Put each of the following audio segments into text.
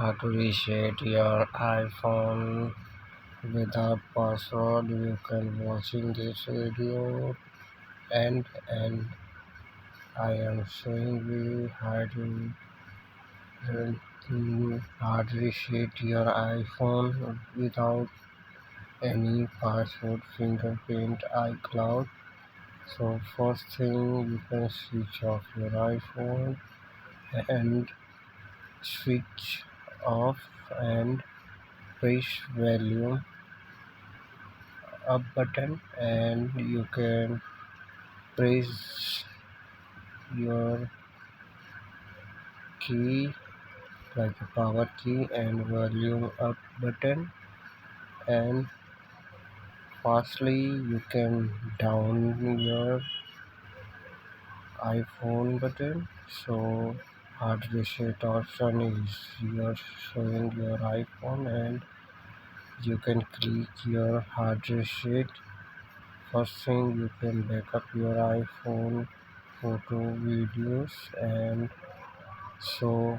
How to reset your iPhone without password. You can watching this video and I am showing you how to reset your iPhone without any password, fingerprint, iCloud. So first thing, you can switch off your iPhone and switch off and press volume up button, and you can press your key like a power key and volume up button, and fastly you can down your iPhone button. So hard reset option is you're showing your iPhone and you can click your hard reset. First thing, you can back up your iPhone photo videos, and so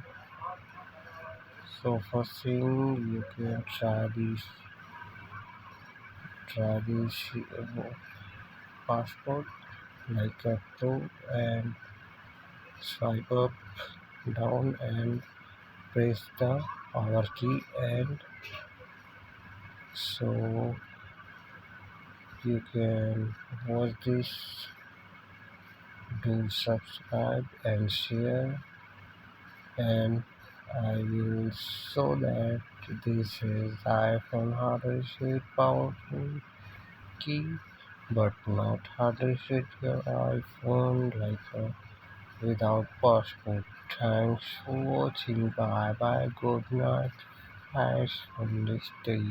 first thing, you can try this passport like a pro, and swipe up down and press the power key, and so you can watch this. Do subscribe and share, and I will show that this is iPhone hard reset powerful key, but not hard reset your iPhone like without passcode. Thanks for watching. Bye bye. Good night. Nice on this day.